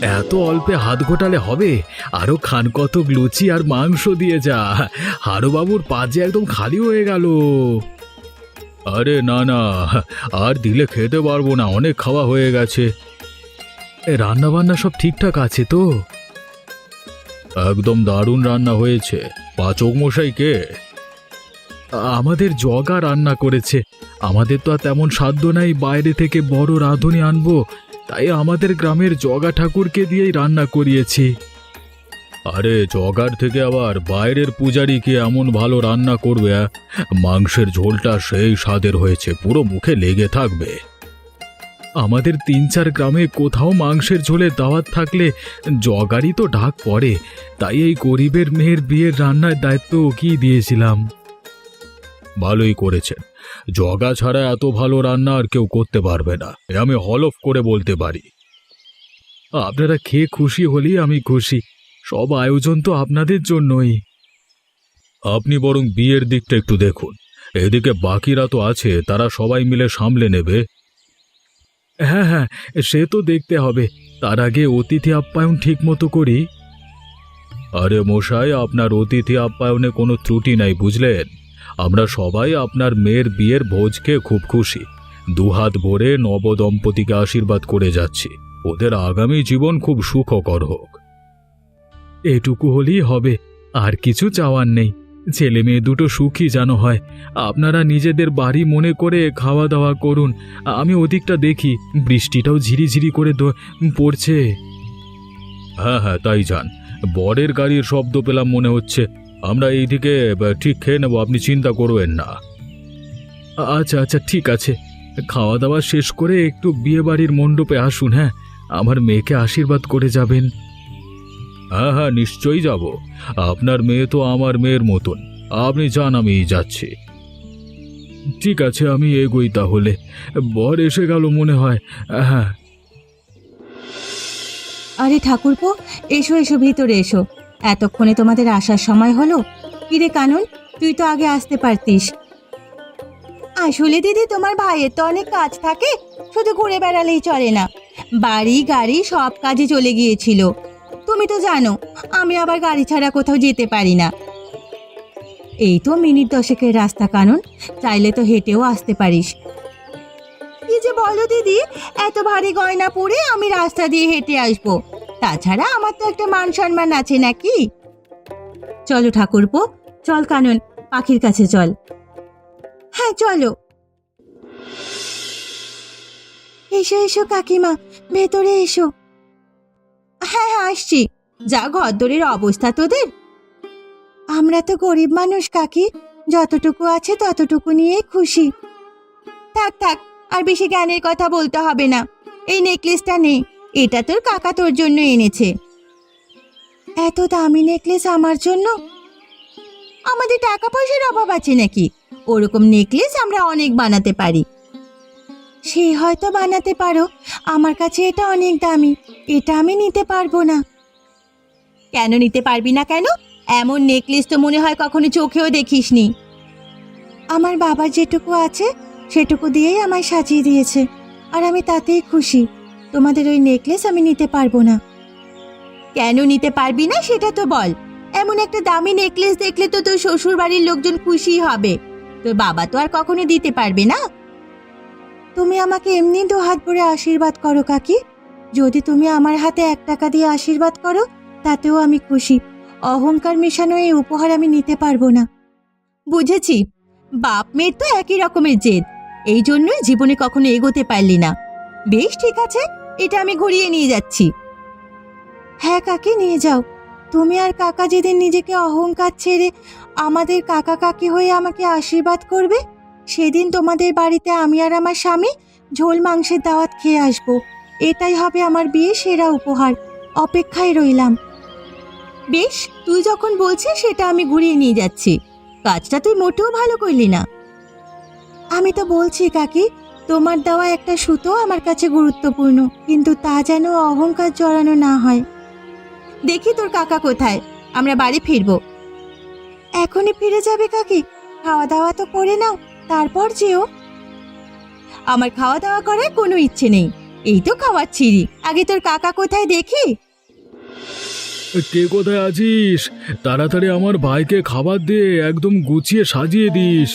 এত অল্পে হাত ঘোটালে হবে? আরো খান কতক লুচি আর মাংস দিয়ে যা। হারুবাবুর পা যে একদম খালি হয়ে গেল। আরে না না, আর দিলে খেতে পারবো না, অনেক খাওয়া হয়ে গেছে। রান্না বান্না সব ঠিকঠাক আছে তো? একদম দারুণ রান্না হয়েছে। পাচক মশাই কে? আমাদের জগা রান্না করেছে। আমাদের তো আর তেমন সাধ্য নাই বাইরে থেকে বড় রাঁধুনি আনবো, তাই আমাদের গ্রামের জগা ঠাকুরকে দিয়েই রান্না করিয়েছি। আরে জগার থেকে আবার বাইরের পূজারি কি এমন ভালো রান্না করবে? মাংসের ঝোলটা সেই স্বাদের হয়েছে, পুরো মুখে লেগে থাকবে। আমাদের ৩-৪ গ্রামে কোথাও মাংসের ঝোলের দাওয়াত থাকলে জগারই তো ঢাক পড়ে, তাই এই গরিবের মেয়ের বিয়ের রান্নার দায়িত্ব ওকেই দিয়েছিলাম। ভালোই করেছেন। জগা ছাড়া এত ভালো রান্না আর কেউ করতে পারবে না, এ আমি হলফ করে বলতে পারি। আপনারা খেয়ে খুশি হলেই আমি খুশি। সব আয়োজন তো আপনাদের জন্যই। আপনি বরং বিয়ের দিকটা একটু দেখুন, এদিকে বাকিরা তো আছে, তারা সবাই মিলে সামলে নেবে। হ্যাঁ হ্যাঁ, সে তো দেখতে হবে। তার আগে অতিথি আপ্যায়ন ঠিক মতো করি। আরে মশাই, আপনার অতিথি আপ্যায়নে কোনো ত্রুটি নাই, বুঝলেন? আমরা সবাই আপনার মেয়ের বিয়ের ভোজ খেয়ে খুব খুশি। দুহাত ভরে নবদম্পতিকে আশীর্বাদ করে যাচ্ছি, ওদের আগামী জীবন খুব সুখকর হোক। এটুকু হলেই হবে, আর কিছু চাওয়ার নেই। ছেলে মেয়ে দুটো সুখী যেন হয়। আপনারা নিজেদের বাড়ি মনে করে খাওয়া দাওয়া করুন। আমি ওদিকটা দেখি, বৃষ্টিটাও ঝিরিঝিরি করে পড়ছে। হ্যাঁ হ্যাঁ, তাই যান। বরের গাড়ির শব্দ পেলাম মনে হচ্ছে। আমরা এইদিকে ঠিক খেয়ে নেব, আপনি চিন্তা করবেন না। আচ্ছা আচ্ছা, ঠিক আছে। খাওয়া দাওয়া শেষ করে একটু বিয়ে বাড়ির মণ্ডপে আসুন। হ্যাঁ, আমার মেয়েকে আশীর্বাদ করে যাবেন। হ্যাঁ হ্যাঁ, নিশ্চয়ই যাব। আপনার মেয়ে তো আমার মেয়ের মতন। আপনি যান, আমি যাচ্ছি। ঠিক আছে, আমি এগোই তাহলে। বর এসে গেল মনে হয়। হ্যাঁ। আরে ঠাকুরপো, এসো এসো, ভিতরে এসো। এতক্ষণে তোমাদের আসার সময় হলো? কিরে কানন, তুই তো আগে আসতে পারতিস। আসলে দিদি, তোমার ভাইয়ের তো অনেক কাজ থাকে, শুধু ঘুরে বেড়ালেই চলে না। বাড়ি গাড়ি সব কাজে চলে গিয়েছিল। তুমি তো জানো আমি আবার গাড়ি ছাড়া কোথাও যেতে পারি না। এই তো মিনিট 10-এর রাস্তা কানন, চাইলে তো হেঁটেও আসতে পারিস। কি যে বলো দিদি, এত ভারী গয়না পরে আমি রাস্তা দিয়ে হেঁটে আসবো? তাছাড়া আমার তো একটা মান সম্মান আছে নাকি? চলো ঠাকুরপো, চল কানন, পাখির কাছে চল। হ্যাঁ চলো। এসো এসো কাকিমা, ভেতরে এসো। হ্যাঁ হ্যাঁ, আসছি। যা ঘরদোরের অবস্থা তোদের। আমরা তো গরিব মানুষ কাকি, যতটুকু আছে ততটুকু নিয়েই খুশি। থাক থাক, আর বেশি জ্ঞানের কথা বলতে হবে না। এই নেকলেসটা নে, এটা তোর কাকা তোর জন্য এনেছে। এত দামি নেকলেস আমার জন্য? আমাদের টাকা পয়সার অভাব আছে নাকি? ওরকম নেকলেস আমরা অনেক বানাতে পারি। সে হয়তো বানাতে পারো, আমার কাছে এটা অনেক দামি, এটা আমি নিতে পারবো না। কেন নিতে পারবি না কেন? এমন নেকলেস তো মনে হয় কখনো চোখেও দেখিসনি। আমার বাবার যেটুকু আছে সেটুকু দিয়েই আমায় সাজিয়ে দিয়েছে, আর আমি তাতেই খুশি। তোমাদের ওই নেকলেস আমি নিতে পারবো না। কেন নিতে পারবি না সেটা তো বল। এমন একটা দামি নেকলেস দেখলে তো তোর শ্বশুর বাড়ির লোকজন খুশি হবে, তোর বাবা তো আর কখনো দিতে পারবে না। তুমি আমাকে এমনি দুহাত ভরে আশীর্বাদ করো কাকি। যদি তুমি আমার হাতে 1 টাকা দিয়ে আশীর্বাদ করো, তাতেও আমি খুশি। অহংকার মেশানো এই উপহার আমি নিতে পারবো না। বুঝেছি, বাপ মেয়ের তো একই রকমের জেদ, এই জন্যই জীবনে কখনো এগোতে পারলি না। বেশ ঠিক আছে, এটা আমি ঘুরিয়ে নিয়ে যাচ্ছি। হ্যাঁ কাকি, নিয়ে যাও। তুমি আর কাকা যেদিন নিজেকে অহংকার ছেড়ে আমাদের কাকা কাকি হয়ে আমাকে আশীর্বাদ করবে, সেদিন তোমাদের বাড়িতে আমি আর আমার স্বামী ঝোল মাংসের দাওয়াত খেয়ে আসবো। এটাই হবে আমার বিয়ে সেরা উপহার। অপেক্ষায় রইলাম। বেশ, তুই যখন বলছিস সেটা আমি ঘুরিয়ে নিয়ে যাচ্ছি। কাজটা তুই মোটেও ভালো করলি না। আমি তো বলছি কাকি, তোমার দেওয়া একটা সুতো আমার কাছে গুরুত্বপূর্ণ, কিন্তু তা যেন অহংকার জড়ানো না হয়। দেখি তোর কাকা কোথায়, আমরা বাড়ি ফিরবো। এখনই ফিরে যাবে কাকি? খাওয়া দাওয়া তো করে নাও, তারপর যেও। আমার খাওয়া দাওয়া করার কোনো ইচ্ছে নেই। এই তো খাওয়াচ্ছিরি, আগে তোর কাকা কোথায় দেখি। কে কোথায় আছিস? তাড়াতাড়ি আমার ভাইকে খাবার দে, একদম গুছিয়ে সাজিয়ে দিস।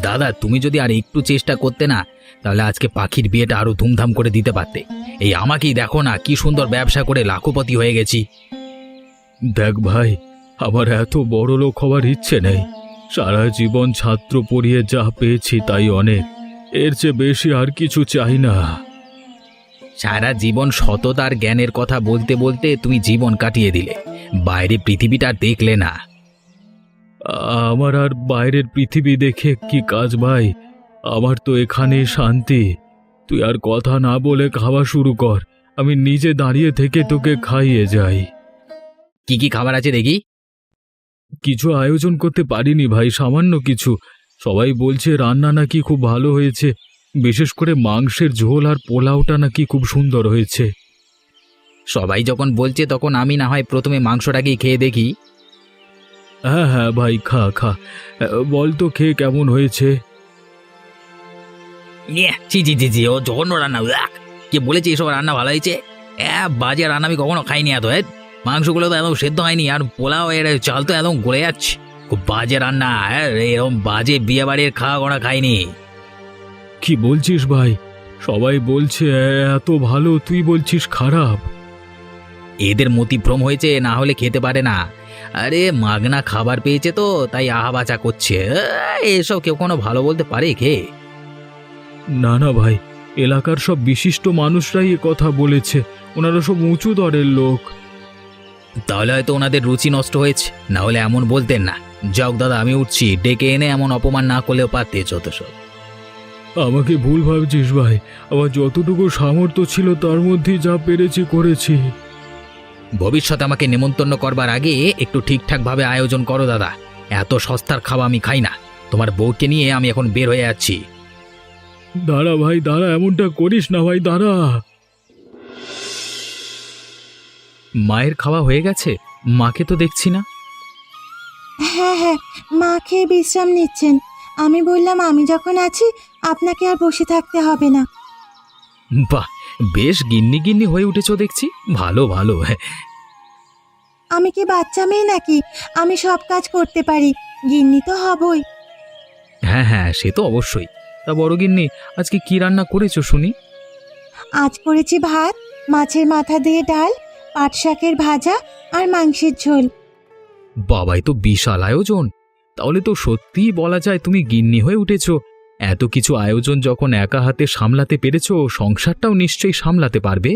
দাদা, তুমি যদি আর একটু চেষ্টা করতে না, তাহলে আজকে পাখির বিয়েটা আরো ধুমধাম করে দিতে পারতে। এই আমাকেই দেখো না, কি সুন্দর ব্যবসা করে লাখপতি হয়ে গেছি। দেখ ভাই, আমার এত বড় লোক হওয়ার ইচ্ছে নেই। সারা জীবন ছাত্র পড়িয়ে যা পেয়েছি তাই অনেক, এর চেয়ে বেশি আর কিছু চাই না। সারা জীবন সততার জ্ঞানের কথা বলতে বলতে তুমি জীবন কাটিয়ে দিলে, বাইরে পৃথিবীটা আর দেখলে না। আমার আর বাইরের পৃথিবী দেখে কি কাজ ভাই? আমার তো এখানে শান্তি। তুই আর কথা না বলে খাওয়া শুরু কর, আমি নিজে দাঁড়িয়ে থেকে তোকে খাইয়ে যাই। কি কি খাবার আছে দেখি? কিছু আয়োজন করতে পারিনি ভাই, সামান্য কিছু। সবাই বলছে রান্না নাকি খুব ভালো হয়েছে, বিশেষ করে মাংসের ঝোল আর পোলাওটা নাকি খুব সুন্দর হয়েছে। সবাই যখন বলছে তখন আমি না হয় প্রথমে মাংসটাকেই খেয়ে দেখি। হ্যাঁ হ্যাঁ ভাই, খা খা, বল তো খেয়ে কেমন হয়েছে। জি জি জি জি, ও জঘন্য রান্না। কে বলেছে এসব রান্না ভালো হয়েছে? বাজে রান্না আমি কখনো খাইনি। এত মাংসগুলো তো একদম সেদ্ধ হয়নি, আর পোলাও এর চাল তো একদম গলে যাচ্ছে। খুব বাজে রান্না। এরকম বাজে বিয়ে বাড়ির খাওয়া গোনা খাইনি। কি বলছিস ভাই? সবাই বলছে এত ভালো, তুই বলছিস খারাপ? এদের মতিভ্রম হয়েছে, না হলে খেতে পারে না। আরে মাগনা খাবার পেয়েছে তো তাই আহাবাচা করছে। এসব কেউ কোনো ভালো বলতে পারে কে? না না ভাই, এলাকার সব বিশিষ্ট মানুষরাই এ কথা বলেছে, ওনারা সব উঁচু দরের লোক। তাহলে হয়তো ওনাদের রুচি নষ্ট হয়েছে, না হলে এমন বলতেন না। যাক দাদা, আমি উঠছি, ডেকে এনে এমন অপমান না করলেও পারতে। যত সব আমাকে ভুল ভাবছিস ভাই, আমার যতটুকু সামর্থ্য ছিল তার মধ্যে যা পেরেছি করেছি। ভবিষ্যতে আমাকে নেমন্তন্ন করবার আগে একটু ঠিকঠাক ভাবে আয়োজন করো দাদা। এত সস্তার খাওয়া আমি খাই না। তোমার বউকে নিয়ে আমি এখন বের হয়ে যাচ্ছি। দাঁড়া ভাই দাঁড়া, এমনটা করিস না ভাই, দাঁড়া। মায়ের খাওয়া হয়ে গেছে? মাকে তো দেখছি না। হ্যাঁ হ্যাঁ, মা খেয়ে বিশ্রাম নিচ্ছেন। আমি বললাম আমি যখন আছি আপনাকে আর বসে থাকতে হবে না। বাহ, বেশ গিন্নি গিন্নি হয়ে উঠেছ দেখছি। ভালো ভালো। আমি কি বাচ্চা মেয়ে নাকি? আমি সব কাজ করতে পারি, গিন্নি তো হবই। হ্যাঁ হ্যাঁ, সে তো অবশ্যই। তা বড় গিন্নি, আজকে কি রান্না করেছো শুনি? আজ করেছি ভাত, মাছের মাথা দিয়ে ডাল, পাট শাকের ভাজা আর মাংসের ঝোল। বাবাই তো বিশাল আয়োজন। তাহলে তো সত্যিই বলা যায় তুমি গিন্নি হয়ে উঠেছো। এত কিছু আয়োজন যখন একা হাতে সামলাতে পেরেছো, সংসারটাও নিশ্চয়ই সামলাতে পারবে।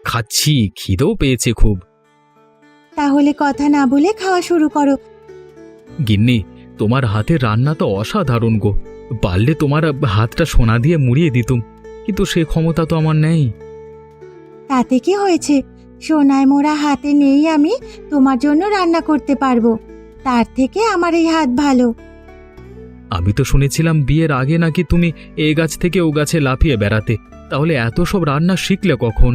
খাচ্ছি, খিদেও পেয়েছে খুব। তাহলে কথা না বলে খাওয়া শুরু করো। গিন্নি, তোমার হাতের রান্না তো অসাধারণ গো। পারলে তোমার হাতটা সোনা দিয়ে মুড়িয়ে দিতুম, কিন্তু সে ক্ষমতা তো আমার নেই। তাতে কি হয়েছে? সোনায় মোড়া হাতে নেই আমি তোমার জন্য রান্না করতে পারবো, তার থেকে আমার এই হাত ভালো। আমি তো শুনেছিলাম বিয়ের আগে নাকি তুমি এ গাছ থেকে ও গাছে লাফিয়ে বেড়াতে, তাহলে এত সব রান্না শিখলে কখন?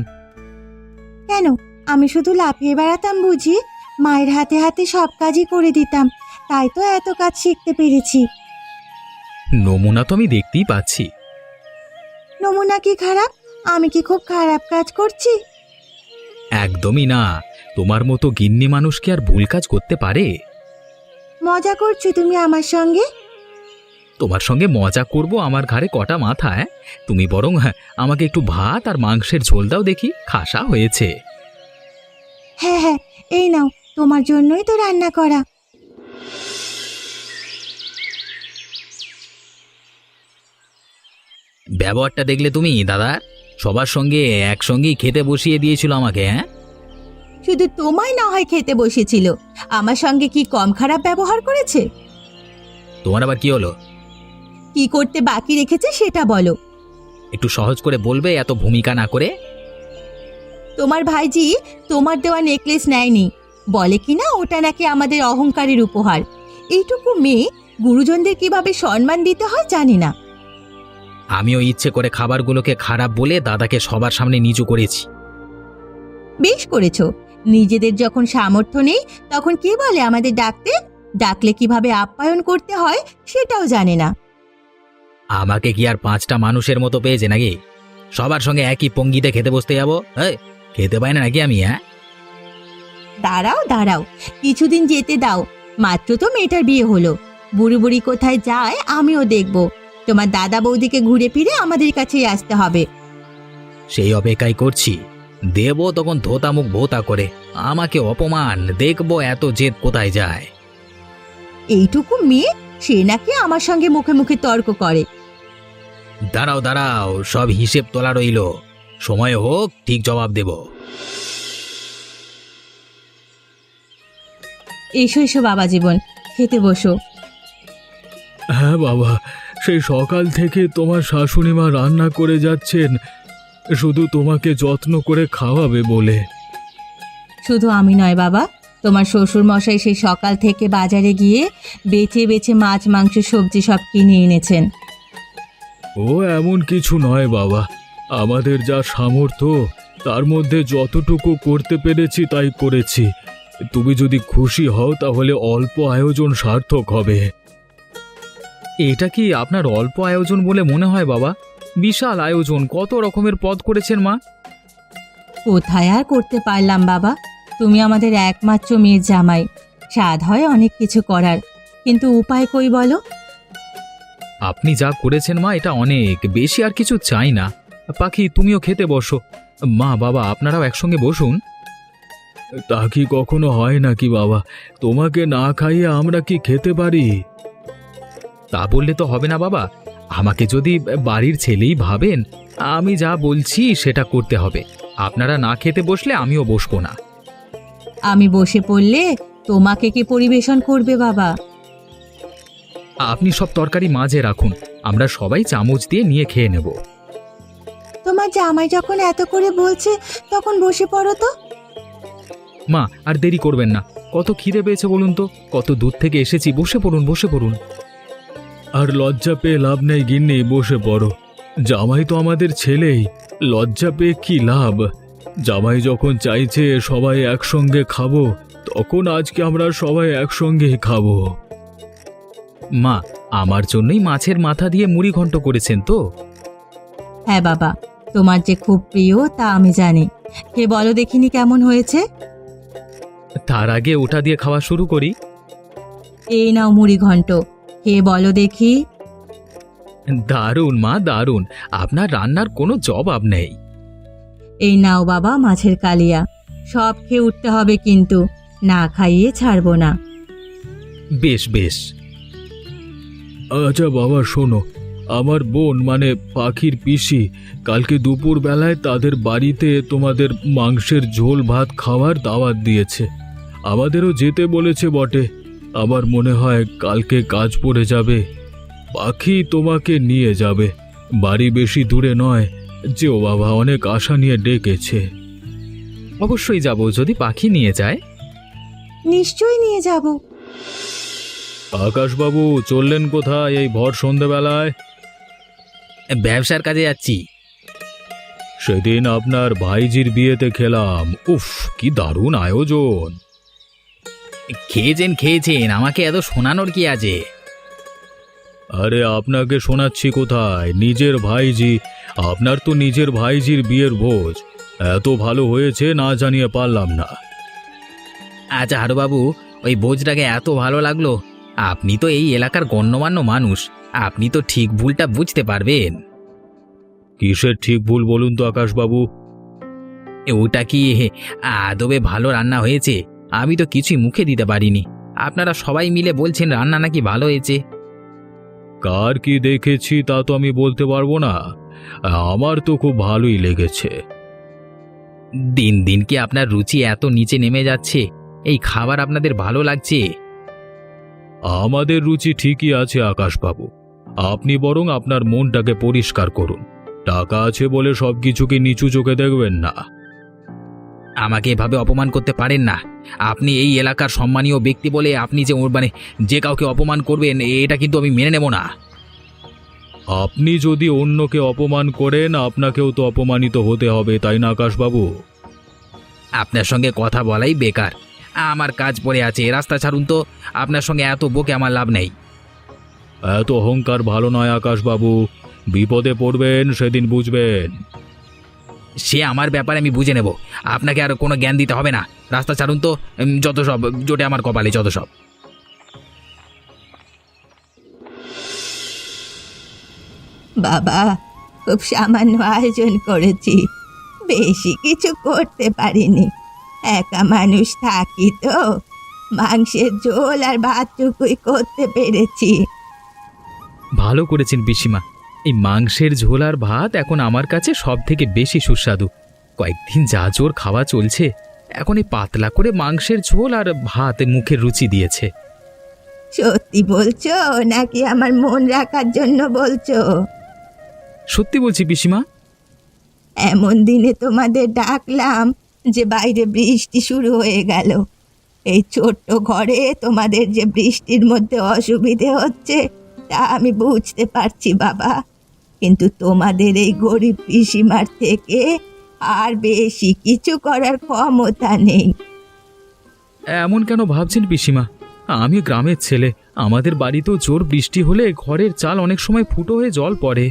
কেন, আমি শুধু লাফিয়ে বেড়াতাম বুঝি? মায়ের হাতে হাতে সব কাজই করে দিতাম, তাই তো এত কাজ শিখতে পেরেছি। নমুনা তো আমি দেখতেই পাচ্ছি। নমুনা কি খারাপ? আমি কি খুব খারাপ কাজ করছি? একদমই না, তোমার মতো গিন্নি মানুষ কি আর ভুল কাজ করতে পারে? মজা করছো তুমি আমার সঙ্গে? তোমার সঙ্গে মজা করব আমার ঘাড়ে কটা মাথা? তুমি বরং আমাকে একটু ভাত আর মাংসের ঝোল দাও দেখি, খাসা হয়েছে। হ্যাঁ হ্যাঁ, এই নাও, তোমার জন্যই তো রান্না করা। ব্যবহারটা দেখলে তুমি দাদা? সবার সঙ্গে একসঙ্গেই খেতে বসিয়ে দিয়েছিল আমাকে। হ্যাঁ, শুধু তোমায় না হয় খেতে বসেছিল, আমার সঙ্গে কি কম খারাপ ব্যবহার করেছে? তোমার আবার কি হলো? কি করতে বাকি রেখেছে সেটা বলো। একটু সহজ করে বলবে, এত ভূমিকা না করে। তোমার ভাইজি তোমার দেওয়া নেকলেস নেয়নি, বলে কিনা ওটা নাকি আমাদের অহংকারের উপহার। এইটুকু মেয়ে গুরুজনদের কিভাবে সম্মান দিতে হয় জানি না। আমিও ইচ্ছে করে খাবারগুলোকে খারাপ বলে দাদাকে সবার সামনে নিচু করেছি। বেশ করেছো, নিজেদের যখন সামর্থ্য নেই তখন কে বলে আমাদের ডাকতে? ডাকলে কিভাবে আপ্যায়ন করতে হয় সেটাও জানে না। আমাকে কি আর 5টা মানুষের মতো পেয়েছে নাকি? সবার সঙ্গে একই পঙ্গিতে খেতে বসতে যাবো? এই, খেতে পাই না নাকি আমি? হ্যাঁ, দাঁড়াও দাঁড়াও, কিছুদিন যেতে দাও। মাত্র তো মেয়েটার বিয়ে হলো। বুড়ি বুড়ি কোথায় যায় আমিও দেখব। তোমার দাদা বৌদিকে ঘুরে ফিরে আমাদের কাছেই আসতে হবে। সেই অপেক্ষাই করছি। দেব তখন ধোতা মুখ ভোতা করে আমাকে অপমান, দেখবো এত জেদ কোথায় যায়। এইটুকু মেয়ে, সে নাকি আমার সঙ্গে মুখে মুখে তর্ক করে। দাঁড়াও দাঁড়াও, সব হিসেব তোলা রইল, সময় হোক ঠিক জবাব দেব। এসো এসো বাবা জীবন, খেতে বসো। হ্যাঁ বাবা, সেই সকাল থেকে তোমার শাশুড়ি মা রান্না করে যাচ্ছেন শুধু তোমাকে যত্ন করে খাওয়াবে বলে। শুধু আমি নয় বাবা, তোমার শ্বশুর মশাই সেই সকাল থেকে বাজারে গিয়ে বেছে বেছে মাছ মাংস সবজি সব কিনে এনেছেন। ও এমন কিছু নয় বাবা, আমাদের যা সামর্থ্য তার মধ্যে যতটুকু করতে পেরেছি তাই করেছি। তুমি যদি খুশি হও তাহলে অল্প আয়োজন সার্থক হবে। এটা কি আপনার অল্প আয়োজন বলে মনে হয় বাবা? বিশাল আয়োজন, কত রকমের পদ করেছেন মা। কোথায় আর করতে পারলাম বাবা, তুমি আমাদের একমাত্র মেয়ের জামাই। স্বাদ হয় অনেক কিছু করার, কিন্তু উপায় কই বলো? আপনি যা করেছেন মা, এটা অনেক বেশি, আর কিছু চাই না। পাখি, তুমিও খেতে বসো। মা বাবা আপনারাও একসঙ্গে বসুন। তা কি কখনো হয় নাকি বাবা? তোমাকে না খাইয়ে আমরা কি খেতে পারি? তা বললে তো হবে না বাবা, আমাকে যদি বাড়ির ছেলেই ভাবেন, আমি যা বলছি সেটা করতে হবে। আপনারা না খেতে বসলে আমিও বসবো না। আমি বসে পড়লে তোমাকে কি পরিবেশন করবে বাবা? আপনি সব তরকারি মাঝে রাখুন, আমরা সবাই চামচ দিয়ে নিয়ে খেয়ে নেব। তোমার জামাই যখন এত করে বলছে তখন বসে পড়ো তো। মা, আর দেরি করবেন না, কত খিদে পেয়েছে বলুন তো, কত দূর থেকে এসেছি। বসে পড়ুন, বসে পড়ুন। আর লজ্জা পেয়ে লাভ নেই গিন্নি, বসে পড়ো। জামাই তো আমাদের ছেলেই, লজ্জা পেয়ে কি লাভ? জামাই যখন চাইছে সবাই একসঙ্গে খাবো, তখন আজকে আমরা সবাই একসঙ্গে খাবো। মা, আমার জন্যই মাছের মাথা দিয়ে মুড়ি ঘন্ট করেছেন তো? হ্যাঁ বাবা, তোমার যে খুব প্রিয় তা আমি জানি। কে বলো দেখিনি কেমন হয়েছে? তার আগে ওটা দিয়ে খাওয়া শুরু করি। এই নাও মুড়ি ঘন্ট, কে বলো দেখি। দারুণ মা, দারুণ, আপনার রান্নার কোনো জবাব নেই। এই নাও বাবা মাছের কালিয়া, সব খেয়ে উঠতে হবে কিন্তু, না খাইয়ে ছাড়বো না। বেশ বেশ। আচ্ছা বাবা শোনো, আমার বোন মানে পাখির পিসি কালকে দুপুর বেলায় তাদের বাড়িতে তোমাদের মাংসের ঝোল ভাত খাওয়ার দাওয়াত দিয়েছে। আমাদেরও যেতে বলেছে বটে, আমার মনে হয় কালকে কাজ পড়ে যাবে। পাখি তোমাকে নিয়ে যাবে, বাড়ি বেশি দূরে নয়। যেও বাবা, অনেক আশা নিয়ে ডেকেছে। অবশ্যই যাব, যদি পাখি নিয়ে যায়। নিশ্চয়ই নিয়ে যাব। আকাশবাবু চললেন কোথায় এই ভর সন্ধেবেলায়? ব্যবসার কাজে যাচ্ছি। সেদিন আপনার ভাইজির বিয়েতে খেলাম, উফ কি দারুণ আয়োজন। খেয়েছেন খেয়েছেন, আমাকে এত শোনানোর কি আছে? আরে আপনাকে শোনাচ্ছি কোথায়, নিজের ভাইজি, আপনার তো নিজের ভাইজির বিয়ের ভোজ, এত ভালো হয়েছে না জানিয়ে পারলাম না। আচ্ছা হারুবাবু, ওই ভোজটাকে এত ভালো লাগলো। আপনি তো এই এলাকার গণ্যমান্য মানুষ, আপনি তো ঠিক ভুলটা বুঝতে পারবেন। কিসের ঠিক ভুল বলুন তো আকাশবাবু? ওটা কি আদবে ভালো রান্না হয়েছে? আমি তো কিছুই মুখে দিতে পারিনি। আপনারা সবাই মিলে বলছেন রান্না নাকি ভালো হয়েছে। কার কি দেখেছি তা তো আমি বলতে পারবো না, আমার তো খুব ভালোই লেগেছে। দিন দিন কি আপনার রুচি এত নিচে নেমে যাচ্ছে? এই খাবার আপনাদের ভালো লাগছে? আমাদের রুচি ঠিকই আছে আকাশবাবু, আপনি বরং আপনার মনটাকে পরিষ্কার করুন। টাকা আছে বলে সবকিছুকে নিচু চোখে দেখবেন না। আমাকে এভাবে অপমান করতে পারেন না। আপনি এই এলাকার সম্মানীয় ব্যক্তি বলে আপনি যে যে কাউকে অপমান করবেন, এটা কিন্তু আমি মেনে নেব না। আপনি যদি অন্যকে অপমান করেন আপনাকেও তো অপমানিত হতে হবে, তাই না আকাশবাবু? আপনার সঙ্গে কথা বলাই বেকার, আমার কাজ পড়ে আছে, রাস্তা ছাড়ুন তো। আপনার সঙ্গে এত বকে আমার লাভ নেই। এত অহংকার ভালো নয় আকাশবাবু, বিপদে পড়বেন সেদিন বুঝবেন। সে আমার ব্যাপারে আমি বুঝে নেব, আপনাকে আর কোনো জ্ঞান দিতে হবে না। রাস্তা ছাড়ুন তো, যত সব জোটে আমার কপালে, যত সব। বাবা, খুব সামান্য আয়োজন করেছি, বেশি কিছু করতে পারিনি। একা মানুষ থাকি তো, মাংসের ঝোল আর ভাতটুকুই করতে পেরেছি। ভালো করেছেন পিসিমা, এই মাংসের ঝোল আর ভাত এখন আমার কাছে সব থেকে বেশি সুস্বাদু। কয়েকদিন যা জোর খাওয়া চলছে, এখন এই পাতলা করে মাংসের ঝোল আর ভাত মুখের রুচি দিয়েছে। সত্যি বলছো নাকি আমার মন রাখার জন্য বলছো? সত্যি বলছি পিসিমা। এমন দিনে তোমাদের ডাকলাম যে বাইরে বৃষ্টি শুরু হয়ে গেল। এই ছোট্ট ঘরে তোমাদের যে বৃষ্টির মধ্যে অসুবিধে হচ্ছে তা আমি বুঝতে পারছি বাবা, কিন্তু তোমাদের এই গরিব পিসিমার থেকে আর বেশি কিছু করার ক্ষমতা নেই। এমন কেন ভাবছেন পিসিমা? আমি গ্রামের ছেলে, আমাদের বাড়িতেও জোর বৃষ্টি হলে ঘরের চাল অনেক সময় ফুটো হয়ে জল পড়ে।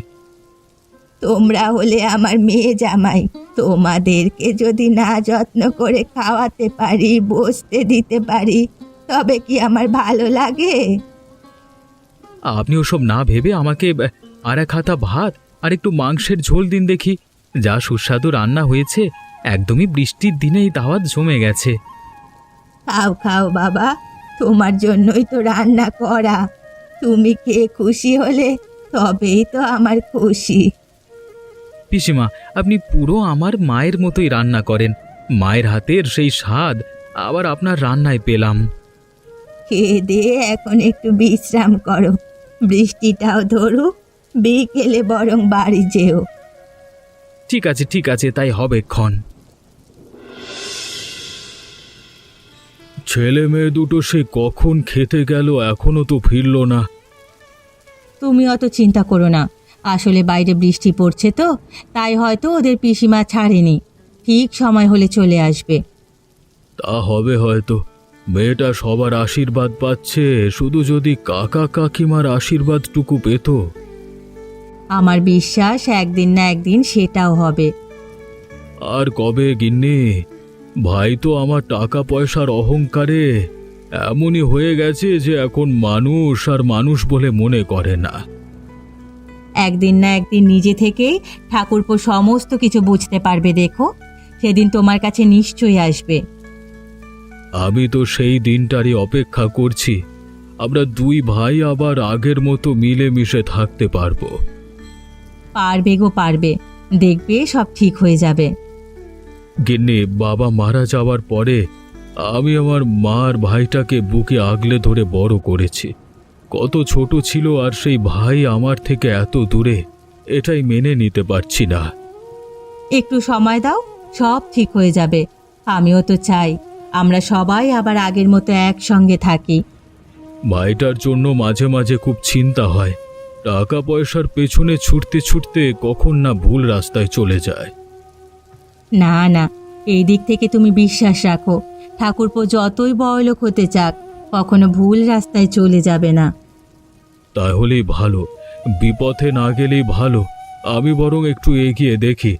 তোমরা হলে আমার মেয়ে জামাই, তোমাদেরকে যদি না যত্ন করে খাওয়াতে পারি, বসতে দিতে পারি, তবে কি আমার ভালো লাগে? আপনি ওসব না ভেবে আমাকে আর এক হাতা ভাত আর একটু মাংসের ঝোল দিন দেখি। যা সুস্বাদু রান্না হয়েছে, একদমই বৃষ্টির দিনেই দাওয়াত জমে গেছে। খাও খাও বাবা, তোমার জন্যই তো রান্না করা। তুমি খেয়ে খুশি হলে তবেই তো আমার খুশি। পিসিমা, আপনি পুরো আমার মায়ের মতোই রান্না করেন। মায়ের হাতের সেই স্বাদ আবার আপনার রান্নায় পেলাম। খেয়ে দিয়ে এখন একটু বিশ্রাম করো, বৃষ্টিটাও ধরুক, বিকেলে বরং বাড়ি যেও। ঠিক আছে ঠিক আছে, তাই হবে ক্ষণ। ছেলে মেয়ে দুটো সে কখন খেতে গেল, এখনো তো ফিরল না। তুমি অত চিন্তা করো না, আসলে বাইরে বৃষ্টি পড়ছে তো, তাই হয়তো ওদের পিসিমা ছাড়েনি। ঠিক সময় হলে চলে আসবে। তা হবে হয়তো। মেয়েটা সবার আশীর্বাদ পাচ্ছে, শুধু যদি কাকা কাকিমার আশীর্বাদটুকু পেত। আমার বিশ্বাস একদিন না একদিন সেটাও হবে। আর কবে গিন্নি? ভাই তো আমার টাকা পয়সার অহংকারে এমনই হয়ে গেছে যে এখন মানুষ আর মানুষ বলে মনে করে না। একদিন না একদিন নিজে থেকেই ঠাকুরপো সমস্ত কিছু বুঝতে পারবে, দেখো সেদিন তোমার কাছে নিশ্চয়ই আসবে। আমি তো সেই দিনটারই অপেক্ষা করছি। আমরা দুই ভাই আবার আগের মতো মিলেমিশে থাকতে পারবো। পারবে গো পারবে, দেখবে সব ঠিক হয়ে যাবে। গিন্নি, বাবা মারা যাওয়ার পরে আমি আমার মার ভাইটাকে বুকে আগলে ধরে বড় করেছি। কত ছোট ছিল আর সেই ভাই আমার থেকে এত দূরে, এটাই মেনে নিতে পারছি না। একটু সময় দাও, সব ঠিক হয়ে যাবে। আমিও তো চাই আমরা সবাই আবার আগের মতো একসঙ্গে থাকি। ভাইটার জন্য মাঝে মাঝে খুব চিন্তা হয়। টাকা পয়সার পেছনে ছুটতে ছুটতে কখন না ভুল রাস্তায় চলে যায়। না না, এই দিক থেকে তুমি বিশ্বাস রাখো, ঠাকুরপো যতই বড়লোক হতে চাক, কখনো ভুল রাস্তায় চলে যাবে না। তাহলেই ভালো, বিপথে না গেলেই ভালো। আমি বরং একটু এগিয়ে দেখি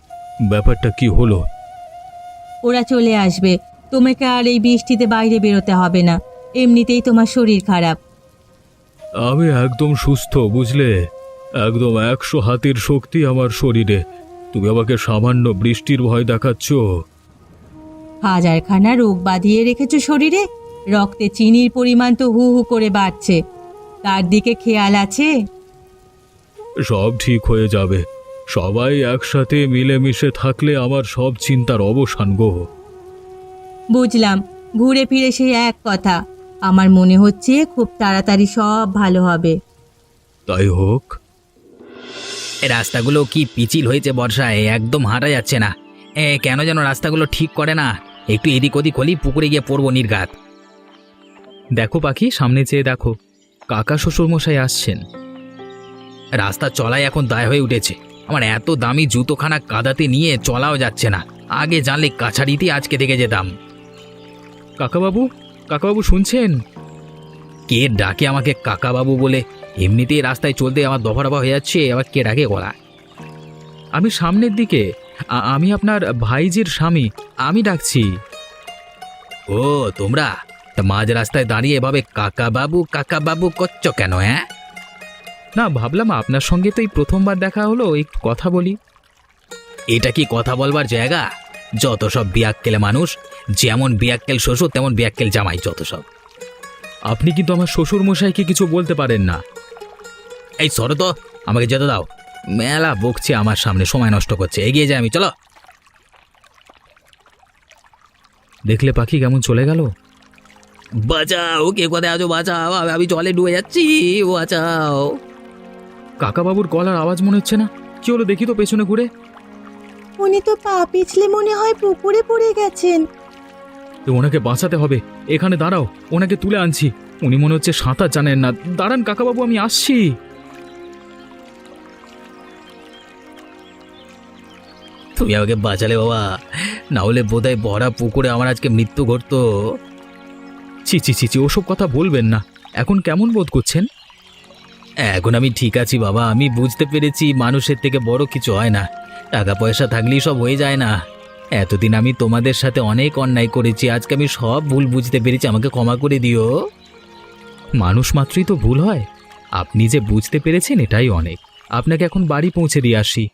ব্যাপারটা কি হলো। ওরা চলে আসবে, তোমাকে আর এই বৃষ্টিতে বাইরে বেরোতে হবে না। এমনিতেই তোমার শরীর খারাপ। আমি একদম সুস্থ, বুঝলে? একদম 100 হাতের শক্তি আমার শরীরে। তুমি আমাকে সামান্য বৃষ্টির ভয় দেখাচ্ছ? হাজারখানা রোগ বাঁধিয়ে রেখেছো শরীরে, রক্তে চিনির পরিমাণ তো হু হু করে বাড়ছে, তার দিকে খেয়াল আছে? সব ঠিক হয়ে যাবে। সবাই একসাথে মিলেমিশে থাকলে আমার সব চিন্তার অবসান গো। বুঝলাম, ঘুরে ফিরে সেই এক কথা। আমার মনে হচ্ছে খুব তাড়াতাড়ি সব ভালো হবে। তাই হোক। রাস্তাগুলো কি পিচিল হয়েছে বর্ষায়, একদম হাঁটা যাচ্ছে না। কেন যেন রাস্তাগুলো ঠিক করে না। একটু এদিক ওদিক হলেই পুকুরে গিয়ে পড়বো নির্ঘাত। দেখো পাখি, সামনে চেয়ে দেখো, কাকা শ্বশুরমশাই আসছেন। রাস্তা চলাই এখন দায় হয়ে উঠেছে। আমার এত দামি জুতোখানা কাদাতে নিয়ে চলাও যাচ্ছে না। আগে জানলে কাছারিতে আজকে থেকে যেতাম। কাকাবাবু, কাকাবাবু শুনছেন? কে ডাকে আমাকে কাকাবাবু বলে? এমনিতেই রাস্তায় চলতে আমার দফারফা হয়ে যাচ্ছে, আবার কে ডাকে গলা? আমি সামনের দিকে আমি আপনার ভাইজির স্বামী, আমি ডাকছি। ও তোমরা, তা মাঝ রাস্তায় দাঁড়িয়ে এভাবে কাকা বাবু করছো কেন? হ্যাঁ, না ভাবলাম আপনার সঙ্গে তো এই প্রথমবার দেখা হলো, একটু কথা বলি। এটা কি কথা বলবার জায়গা? যত সব বিয়াক্কেলে মানুষ, যেমন বিয়াক্কেল শ্বশুর তেমন বিয়াক্কেল জামাই, যত সব। আপনি কিন্তু আমার শ্বশুর মশাইকে কিছু বলতে পারেন না। এই সরো তো, আমাকে যেতে দাও। মেলা বকছে আমার সামনে, সময় নষ্ট করছে, এগিয়ে যাই আমি, চলো। দেখলে পাখি কেমন চলে গেল। বাঁচাও, কে কোথায় আছো? বাঁচাও, আমি জলে ডুবে যাচ্ছি, বাঁচাও। কাকাবাবুর গলার আওয়াজ মনে হচ্ছে না, কি হলো দেখি তো পেছনে ঘুরে। উনি তো পা পিছলে মনে হয় পুকুরে পড়ে গেছেন। ওনাকে বাঁচাতে হবে, এখানে দাঁড়াও, ওনাকে তুলে আনছি। উনি মনে হচ্ছে সাঁতার জানেন না। দাঁড়ান কাকাবাবু, আমি আসছি। তুমি আমাকে বাঁচালে বাবা, না হলে বোধহয় ভরা পুকুরে আমার আজকে মৃত্যু ঘটতো। ছি ছি ছি ছি, ওসব কথা বলবেন না। এখন কেমন বোধ করছেন? এখন আমি ঠিক আছি বাবা, আমি বুঝতে পেরেছি মানুষের থেকে বড় কিছু হয় না, টাকা পয়সা থাকলেই সব হয়ে যায় না। এতদিন আমি তোমাদের সাথে অনেক অন্যায় করেছি, আজকে আমি সব ভুল বুঝতে পেরেছি, আমাকে ক্ষমা করে দিও। মানুষ মাত্রই তো ভুল হয়, আপনি যে বুঝতে পেরেছেন এটাই অনেক। আপনাকে এখন বাড়ি পৌঁছে দিয়ে আসি।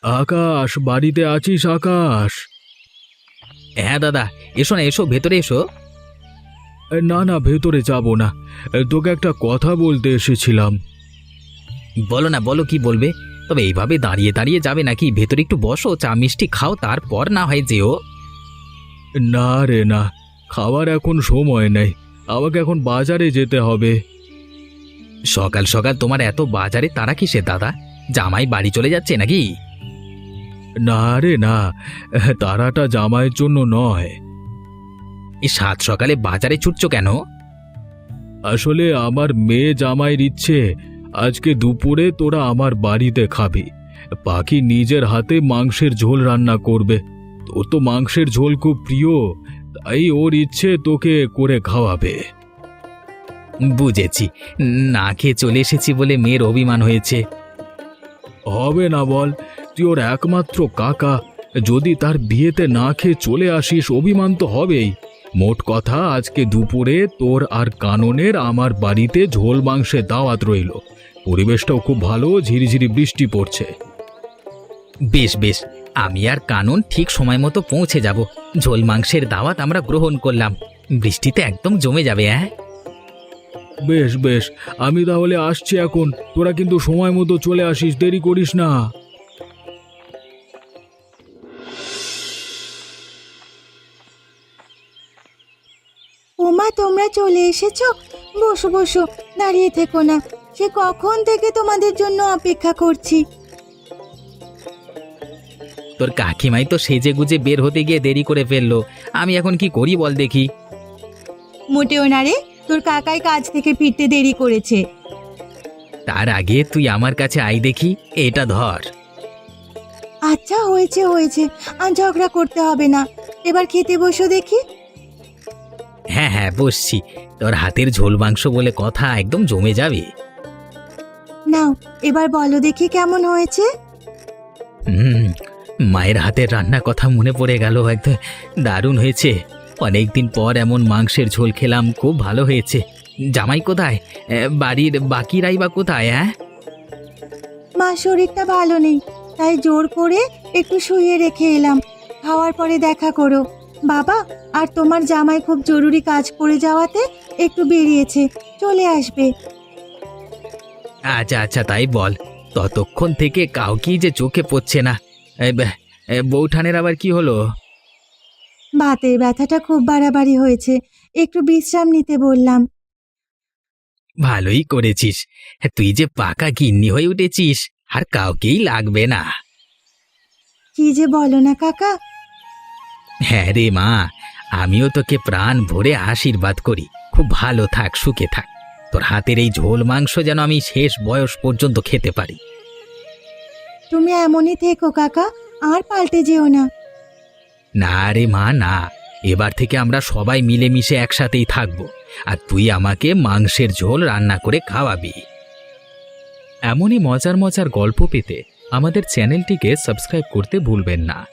আকাশ, বাড়িতে আছিস আকাশ? হ্যাঁ দাদা, এসো না, এসো ভেতরে এসো। না না, ভেতরে যাব না, তোকে একটা কথা বলতে এসেছিলাম। বলো না, বলো কি বলবে, তবে এইভাবে দাঁড়িয়ে দাঁড়িয়ে যাবে নাকি? ভেতরে একটু বসো, চা মিষ্টি খাও, তারপর না হয় যেও। না রে না, খাওয়ার এখন সময় নেই, আমাকে এখন বাজারে যেতে হবে। সকাল সকাল তোমার এত বাজারে তারা কিসে দাদা? জামাই বাড়ি চলে যাচ্ছে নাকি? না রে না, তারাটা জামাইয়ের জন্য নয়। এই সাত সকালে বাজারে ছুটছো কেন? আসলে আমার মেয়ে জামাইয়ের ইচ্ছে আজকে দুপুরে তোরা আমার বাড়িতে খাবি। পাখি নিজের হাতে মাংসের ঝোল রান্না করবে, তোর তো মাংসের ঝোল খুব প্রিয়, তাই ওর ইচ্ছে তোকে করে খাওয়াবে। বুঝেছি, না খেয়ে চলে এসেছি বলে মেয়ের অভিমান হয়েছে। হবে না বল, তুই ওর একমাত্র কাকা, যদি তার বিয়েতে না খেয়ে চলে আসিস অভিমান তো হবেই। মোট কথা, আজকে দুপুরে তোর আর কাননের আমার বাড়িতে ঝোল মাংসের দাওয়াত রইল। পরিবেশটাও খুব ভালো, ঝিরিঝিরি বৃষ্টি পড়ছে। বেশ বেশ, আমি আর কানন ঠিক সময় মতো পৌঁছে যাব। ঝোল মাংসের দাওয়াত আমরা গ্রহণ করলাম, বৃষ্টিতে একদম জমে যাবে। হ্যাঁ বেশ বেশ, আমি তাহলে আসছি এখন, তোরা কিন্তু সময় মতো চলে আসিস, দেরি করিস না। ওমা, তোমরা চলে এসেছো? বসো বসো, দাঁড়িয়ে থেকো না, সে কখন থেকে তোমাদের জন্য অপেক্ষা করছি। তোর কাকিমাই তো সেজে গুজে বের হতে গিয়ে দেরি করে ফেললো, আমি এখন কি করি বল দেখি। মোটেও না রে, তোর কাকাই কাজ থেকে ফিরতে দেরি করেছে। তার আগে তুই আমার কাছে আই দেখি, এটা ধর। আচ্ছা, হয়েছে হয়েছে, আর ঝগড়া করতে হবে না, এবার খেতে বসো দেখি। হ্যাঁ হ্যাঁ বসছি, তোর হাতের ঝোল মাংস বলে কথা, একদম জমে যাবে। নাও, এবার বলো দেখি কেমন হয়েছে। হুম, মায়ের হাতের রান্নার কথা মনে পড়ে গেল, একদম দারুণ হয়েছে। অনেকদিন পর এমন মাংসের ঝোল খেলাম, খুব ভালো হয়েছে। জামাই কোথায়? বাড়ির বাকিরাই বা কোথায়? হ্যাঁ, মা শরীরটা ভালো নেই, তাই জোর করে একটু শুইয়ে রেখে এলাম, খাওয়ার পরে দেখা করো। বাবা আর তোমার জামাই খুব জরুরি কাজ পড়ে যাওয়াতে একটু বেরিয়েছে, চলে আসবে। আচ্ছা আচ্ছা তাই বল, ততক্ষণ থেকে কাউকেই যে চোখে পড়ছে না। বৌঠানের আবার কি হলো? বাতের ব্যথাটা খুব বাড়াবাড়ি হয়েছে, একটু বিশ্রাম নিতে বললাম। ভালোই করেছিস, তুই যে পাকা গিন্নি হয়ে উঠেছিস, আর কাউকেই লাগবে না। কি যে বলো না কাকা। হ্যাঁ রে মা, আমিও তোকে প্রাণ ভরে আশীর্বাদ করি, খুব ভালো থাক, সুখে থাক। তোর হাতের এই ঝোল মাংস যেন আমি শেষ বয়স পর্যন্ত খেতে পারি। তুমি এমনই থেকো কাকা, আর পাল্টে যেও না। না রে মা না, এবার থেকে আমরা সবাই মিলেমিশে একসাথেই থাকবো, আর তুই আমাকে মাংসের ঝোল রান্না করে খাওয়াবি। এমনই মজার মজার গল্প পেতে আমাদের চ্যানেলটিকে সাবস্ক্রাইব করতে ভুলবেন না।